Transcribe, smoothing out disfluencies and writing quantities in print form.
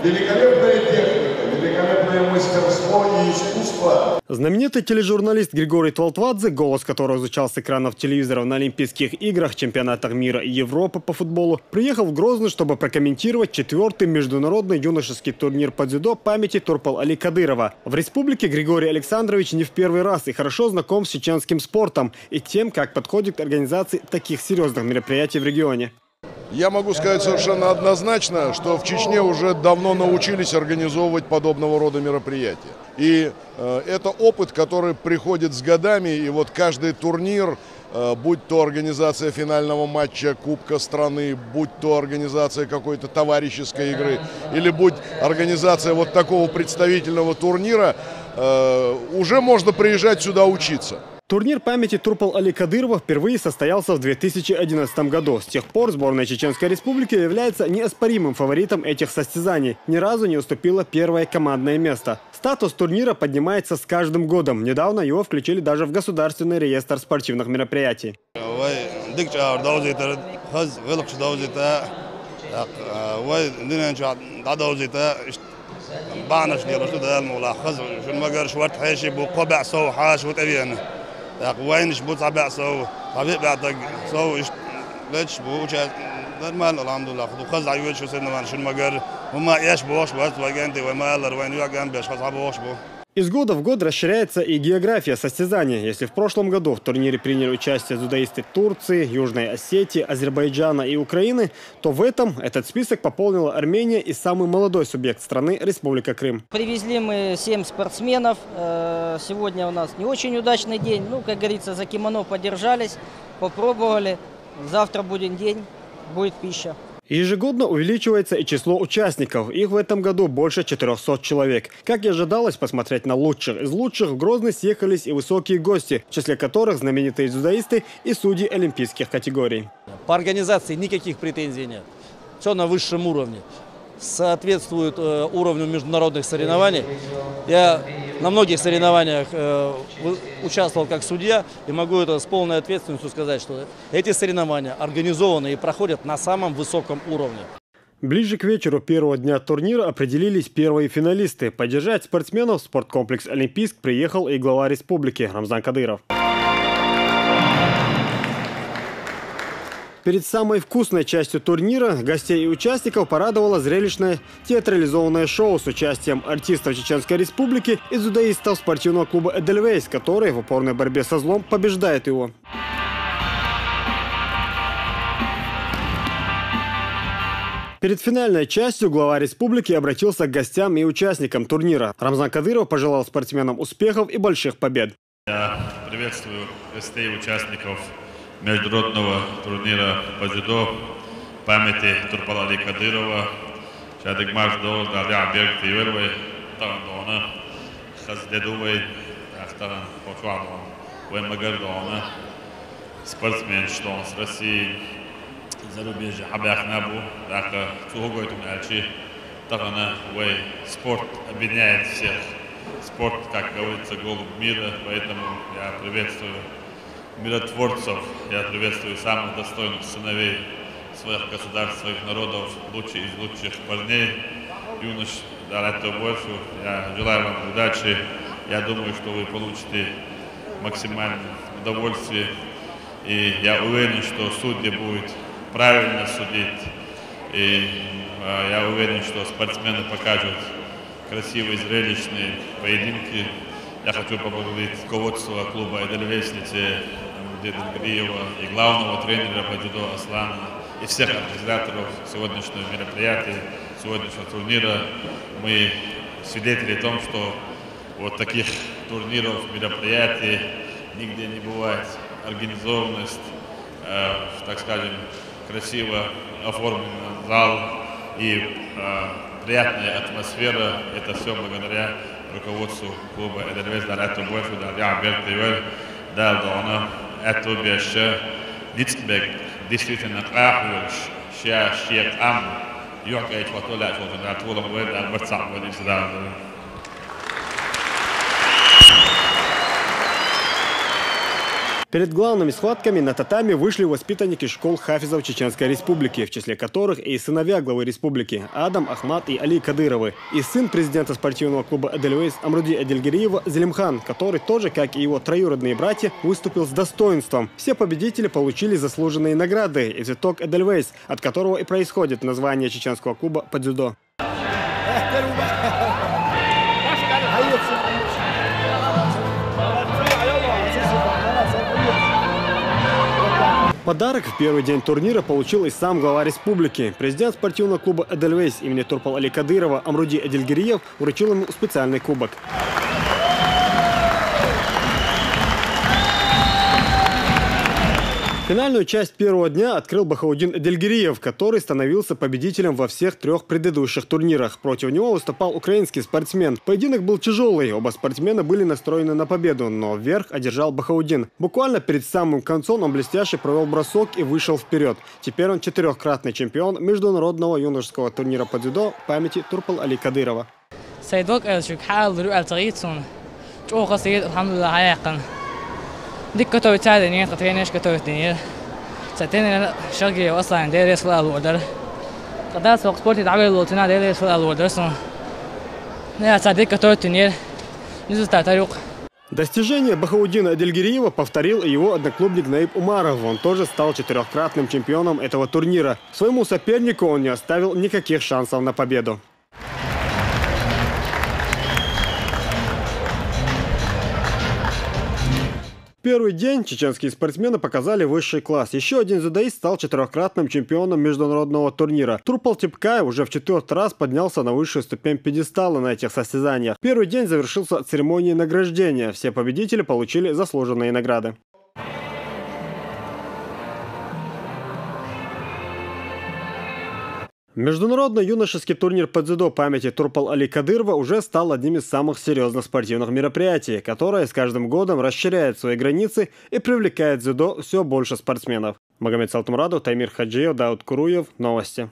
Великолепная техника, великолепное мастерство и искусство. Знаменитый тележурналист Григорий Твалтвадзе, голос которого звучал с экранов телевизоров на Олимпийских играх, чемпионатах мира и Европы по футболу, приехал в Грозный, чтобы прокомментировать 4-й международный юношеский турнир по дзюдо памяти Турпал-Али Кадырова. В республике Григорий Александрович не в первый раз и хорошо знаком с чеченским спортом и тем, как подходит к организации таких серьезных мероприятий в регионе. Я могу сказать совершенно однозначно, что в Чечне уже давно научились организовывать подобного рода мероприятия. И это опыт, который приходит с годами, и вот каждый турнир, будь то организация финального матча Кубка страны, будь то организация какой-то товарищеской игры, или будь организация вот такого представительного турнира, уже можно приезжать сюда учиться. Турнир памяти Турпал-Али Кадырова впервые состоялся в 2011 году. С тех пор сборная Чеченской Республики является неоспоримым фаворитом этих состязаний. Ни разу не уступила первое командное место. Статус турнира поднимается с каждым годом. Недавно его включили даже в государственный реестр спортивных мероприятий. وينش بوت عباء سو طبيب بعتق سو ليش بوجه نورمال الحمد لله خذوا خز عيوش شو سنة شو المجر وما ياش بوش بس وجنتي وما يلا وين يوجع بيش خز عبوش بو. Из года в год расширяется и география состязания. Если в прошлом году в турнире приняли участие дзюдоисты Турции, Южной Осетии, Азербайджана и Украины, то в этом этот список пополнила Армения и самый молодой субъект страны – Республика Крым. Привезли мы 7 спортсменов. Сегодня у нас не очень удачный день. Ну, как говорится, за кимоно подержались, попробовали. Завтра будет день, будет пища. Ежегодно увеличивается и число участников. Их в этом году больше 400 человек. Как и ожидалось, посмотреть на лучших из лучших в Грозный съехались и высокие гости, в числе которых знаменитые дзюдоисты и судьи олимпийских категорий. По организации никаких претензий нет. Все на высшем уровне. Соответствует уровню международных соревнований. Я на многих соревнованиях участвовал как судья и могу это с полной ответственностью сказать, что эти соревнования организованы и проходят на самом высоком уровне. Ближе к вечеру первого дня турнира определились первые финалисты. Поддержать спортсменов в спорткомплекс «Олимпийск» приехал и глава республики Рамзан Кадыров. Перед самой вкусной частью турнира гостей и участников порадовало зрелищное театрализованное шоу с участием артистов Чеченской Республики и дзюдоистов спортивного клуба «Эдельвейс», который в упорной борьбе со злом побеждает его. Перед финальной частью глава республики обратился к гостям и участникам турнира. Рамзан Кадыров пожелал спортсменам успехов и больших побед. Я приветствую гостей и участников международного турнира по дзюдо памяти Турпал-Али Кадырова. Шадик Маждо, Дадя Берг Тивервей, Тарандона, Хаздедувей, Ахтаран Почвадон, Вемагардона, спортсмен, что он с России, зарубежья, Хабях Набу, Дака, Цугой Тумячи, Тарана, Вей, спорт объединяет всех. Спорт, как говорится, голубь мира, поэтому я приветствую миротворцев, я приветствую самых достойных сыновей своих государств, своих народов, лучших из лучших парней, юнош, дарайте больше. Я желаю вам удачи. Я думаю, что вы получите максимальное удовольствие. И я уверен, что судьи будут правильно судить. И я уверен, что спортсмены покажут красивые, зрелищные поединки. Я хочу поблагодарить руководство клуба «Эдельвейс», Гриева и главного тренера по дзюдо Аслана и всех организаторов сегодняшнего мероприятия, сегодняшнего турнира. Мы свидетели о том, что вот таких турниров, мероприятий нигде не бывает. Организованность, так скажем, красиво оформленный зал и приятная атмосфера. Это все благодаря руководству клуба «Эдельвейс», Дарату Бойфу, Дарья Бертивер, Далдона. Это беше Лицбек действительно крахуешь, шея ам, юрка и чватоля, что на твоем веде арбацам веде Перед главными схватками на татами вышли воспитанники школ хафизов Чеченской Республики, в числе которых и сыновья главы республики Адам, Ахмат и Али Кадыровы, и сын президента спортивного клуба «Эдельвейс» Амруди Эдельгериева Зелимхан, который тоже, как и его троюродные братья, выступил с достоинством. Все победители получили заслуженные награды и цветок «Эдельвейс», от которого и происходит название чеченского клуба по дзюдо. Подарок в первый день турнира получил и сам глава республики. Президент спортивного клуба «Эдельвейс» имени Турпал Али Кадырова Амруди Эдельгериев вручил ему специальный кубок. Финальную часть первого дня открыл Бахаудин Эдельгериев, который становился победителем во всех 3 предыдущих турнирах. Против него выступал украинский спортсмен. Поединок был тяжелый, оба спортсмена были настроены на победу, но верх одержал Бахаудин. Буквально перед самым концом он блестяще провел бросок и вышел вперед. Теперь он 4-кратный чемпион международного юношеского турнира по дзюдо памяти Турпал Али Кадырова. ديك كتبت ساعة دنيا قطعين إيش كتبت دنيا ساعتين شرقي أصلاً ديريس في الوردر قداس وقت سبورتي تعبير الوطنية ديريس في الوردر سو نيا ساعتين كتبت دنيا نزل تاريخ. Достижение Бахаудина Эдельгериева повторил и его одноклубник Наиб Умаров. Он тоже стал 4-кратным чемпионом этого турнира. Своему сопернику он не оставил никаких шансов на победу. Первый день чеченские спортсмены показали высший класс. Еще один дзюдоист стал 4-кратным чемпионом международного турнира. Турпал Типкаев уже в 4-й раз поднялся на высшую ступень пьедестала на этих состязаниях. Первый день завершился церемонией награждения. Все победители получили заслуженные награды. Международный юношеский турнир по дзюдо памяти Турпал Али Кадырова уже стал одним из самых серьезных спортивных мероприятий, которое с каждым годом расширяет свои границы и привлекает в дзюдо все больше спортсменов. Магомед Салтумрадов, Таймир Хаджиев, Дауд Куруев. Новости.